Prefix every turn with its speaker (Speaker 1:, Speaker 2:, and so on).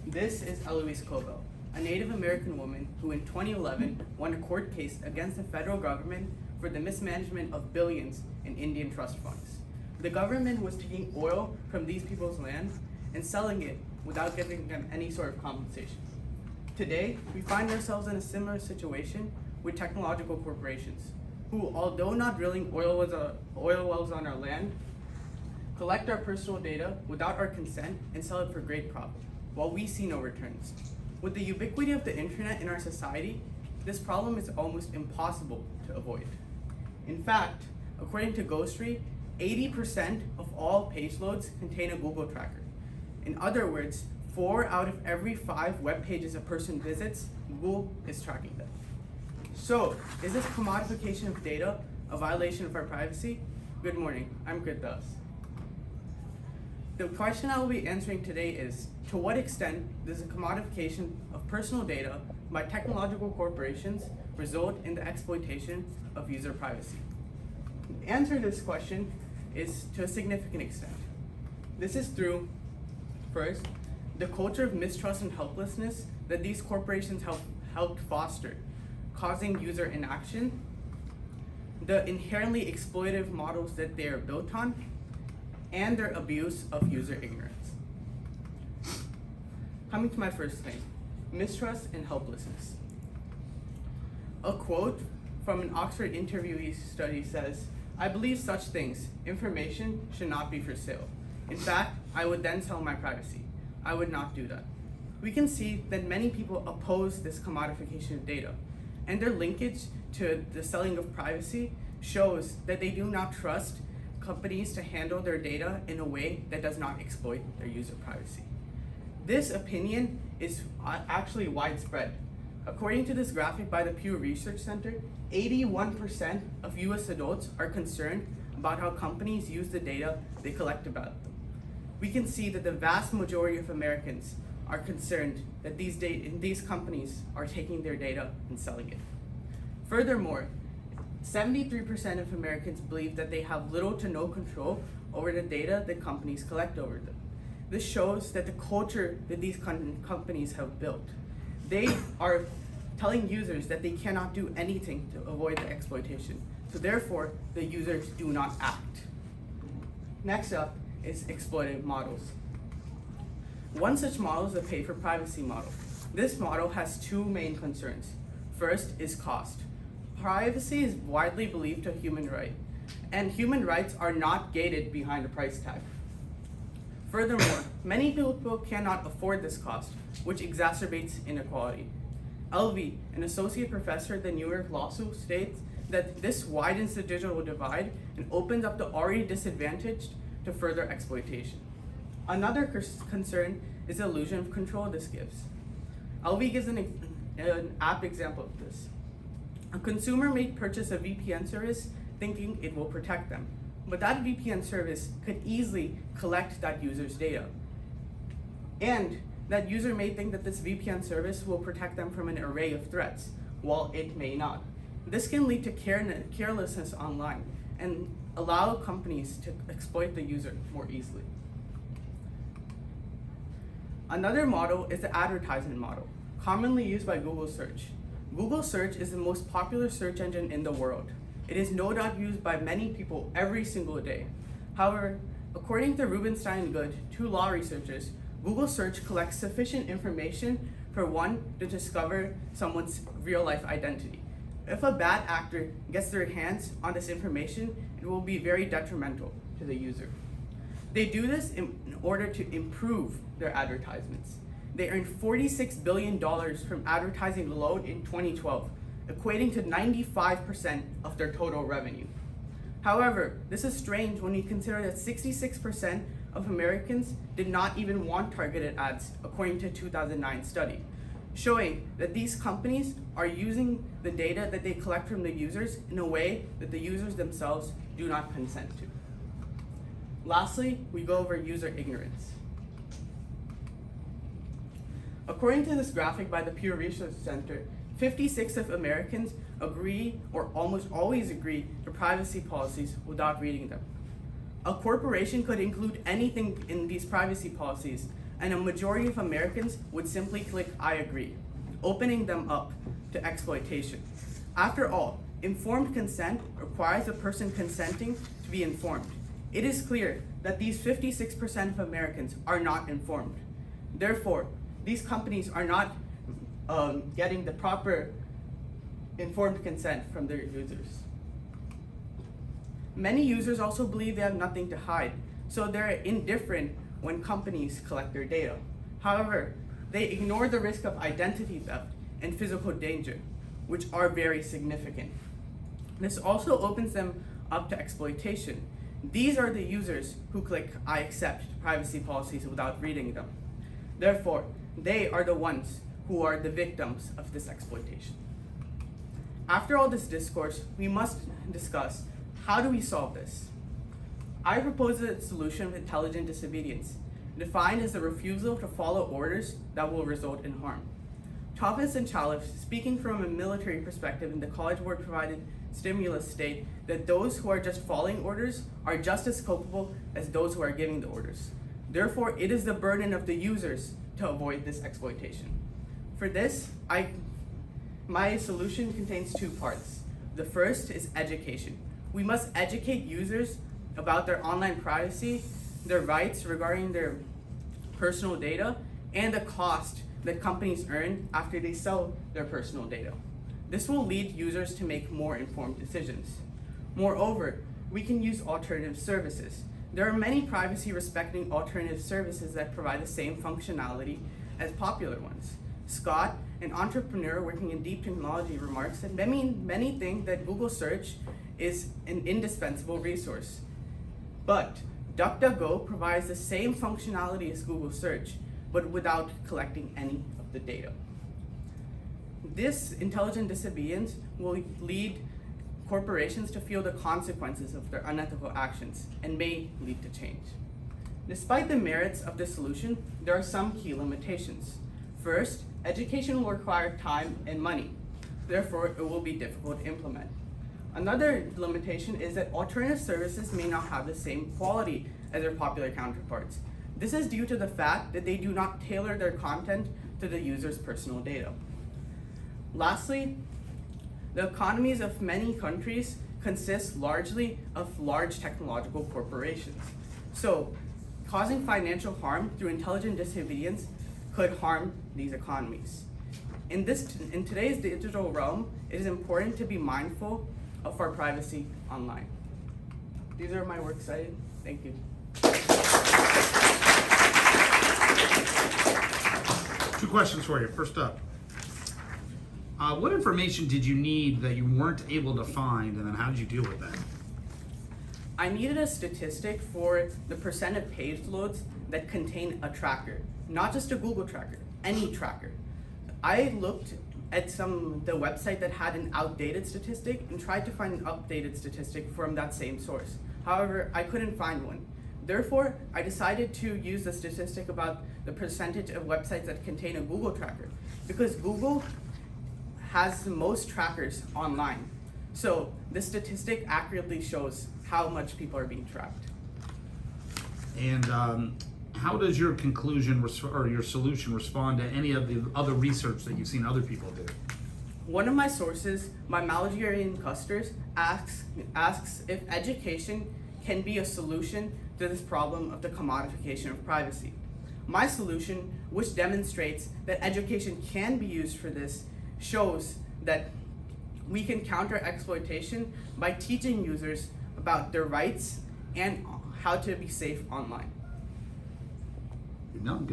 Speaker 1: This is Eloise Cobell, a Native American woman who in 2011 won a court case against the federal government for the mismanagement of billions in Indian trust funds. The government was taking oil from these people's land and selling it without giving them any sort of compensation. Today, we find ourselves in a similar situation with technological corporations, who, although not drilling oil wells on our land, collect our personal data without our consent and sell it for great profit, while we see no returns. With the ubiquity of the internet in our society, this problem is almost impossible to avoid. In fact, according to Ghostery, 80% of all page loads contain a Google tracker. In other words, 4 out of every 5 web pages a person visits, Google is tracking them. So, is this commodification of data a violation of our privacy? Good morning, I'm Grit Das. The question I will be answering today is, to what extent does the commodification of personal data by technological corporations result in the exploitation of user privacy? The answer to this question is to a significant extent. This is through, first, the culture of mistrust and helplessness that these corporations helped foster, causing user inaction, the inherently exploitative models that they are built on, and their abuse of user ignorance. Coming to my first thing, mistrust and helplessness. A quote from an Oxford interviewee study says, "I believe such things, information should not be for sale. In fact, I would then sell my privacy. I would not do that." We can see that many people oppose this commodification of data, and their linkage to the selling of privacy shows that they do not trust companies to handle their data in a way that does not exploit their user privacy. This opinion is actually widespread. According to this graphic by the Pew Research Center, 81% of US adults are concerned about how companies use the data they collect about them. We can see that the vast majority of Americans are concerned that these companies are taking their data and selling it. Furthermore, 73% of Americans believe that they have little to no control over the data that companies collect over them. This shows that the culture that these companies have built. They are telling users that they cannot do anything to avoid the exploitation. So therefore, the users do not act. Next up is exploitative models. One such model is the pay for privacy model. This model has 2 main concerns. First is cost. Privacy is widely believed a human right, and human rights are not gated behind a price tag. Furthermore, many people cannot afford this cost, which exacerbates inequality. Elvie, an associate professor at the New York Law School, states that this widens the digital divide and opens up the already disadvantaged to further exploitation. Another concern is the illusion of control this gives. Elvie gives an apt example of this. A consumer may purchase a VPN service thinking it will protect them, but that VPN service could easily collect that user's data. And that user may think that this VPN service will protect them from an array of threats, while it may not. This can lead to carelessness online and allow companies to exploit the user more easily. Another model is the advertisement model, commonly used by Google Search. Google Search is the most popular search engine in the world. It is no doubt used by many people every single day. However, according to Rubenstein and Good, 2 law researchers, Google Search collects sufficient information for one to discover someone's real-life identity. If a bad actor gets their hands on this information, it will be very detrimental to the user. They do this in order to improve their advertisements. They earned $46 billion from advertising alone in 2012, equating to 95% of their total revenue. However, this is strange when you consider that 66% of Americans did not even want targeted ads, according to a 2009 study, showing that these companies are using the data that they collect from the users in a way that the users themselves do not consent to. Lastly, we go over user ignorance. According to this graphic by the Pew Research Center, 56% of Americans agree or almost always agree to privacy policies without reading them. A corporation could include anything in these privacy policies, and a majority of Americans would simply click I agree, opening them up to exploitation. After all, informed consent requires a person consenting to be informed. It is clear that these 56% of Americans are not informed. Therefore, these companies are not getting the proper informed consent from their users. Many users also believe they have nothing to hide, so they're indifferent when companies collect their data. However, they ignore the risk of identity theft and physical danger, which are very significant. This also opens them up to exploitation. These are the users who click I accept privacy policies without reading them. Therefore, they are the ones who are the victims of this exploitation. After all this discourse, we must discuss how do we solve this? I propose a solution of intelligent disobedience, defined as the refusal to follow orders that will result in harm. Thomas and Chalif, speaking from a military perspective in the College Board provided stimulus, state that those who are just following orders are just as culpable as those who are giving the orders. Therefore, it is the burden of the users to avoid this exploitation. For this, my solution contains two parts. The first is education. We must educate users about their online privacy, their rights regarding their personal data, and the cost that companies earn after they sell their personal data. This will lead users to make more informed decisions. Moreover, we can use alternative services. There are many privacy-respecting alternative services that provide the same functionality as popular ones. Scott, an entrepreneur working in deep technology, remarks that many think that Google search is an indispensable resource. But DuckDuckGo provides the same functionality as Google search, but without collecting any of the data. This intelligent disobedience will lead corporations to feel the consequences of their unethical actions and may lead to change. Despite the merits of this solution, there are some key limitations. First, education will require time and money. Therefore, it will be difficult to implement. Another limitation is that alternative services may not have the same quality as their popular counterparts. This is due to the fact that they do not tailor their content to the user's personal data. Lastly, the economies of many countries consist largely of large technological corporations. So, causing financial harm through intelligent disobedience could harm these economies. In today's digital realm, it is important to be mindful of our privacy online. These are my works cited. Thank you.
Speaker 2: Two questions for you. First up, what information did you need that you weren't able to find, and then how did you deal with that?
Speaker 1: I needed a statistic for the percent of page loads that contain a tracker, not just a Google tracker, any tracker. I looked at the website that had an outdated statistic and tried to find an updated statistic from that same source. However, I couldn't find one. Therefore, I decided to use the statistic about the percentage of websites that contain a Google tracker, because Google has the most trackers online. So the statistic accurately shows how much people are being tracked.
Speaker 2: And how does your conclusion or your solution respond to any of the other research that you've seen other people do?
Speaker 1: One of my sources, my Malgerian Custers, asks if education can be a solution to this problem of the commodification of privacy. My solution, which demonstrates that education can be used for this, shows that we can counter exploitation by teaching users about their rights and how to be safe online.
Speaker 2: No, good.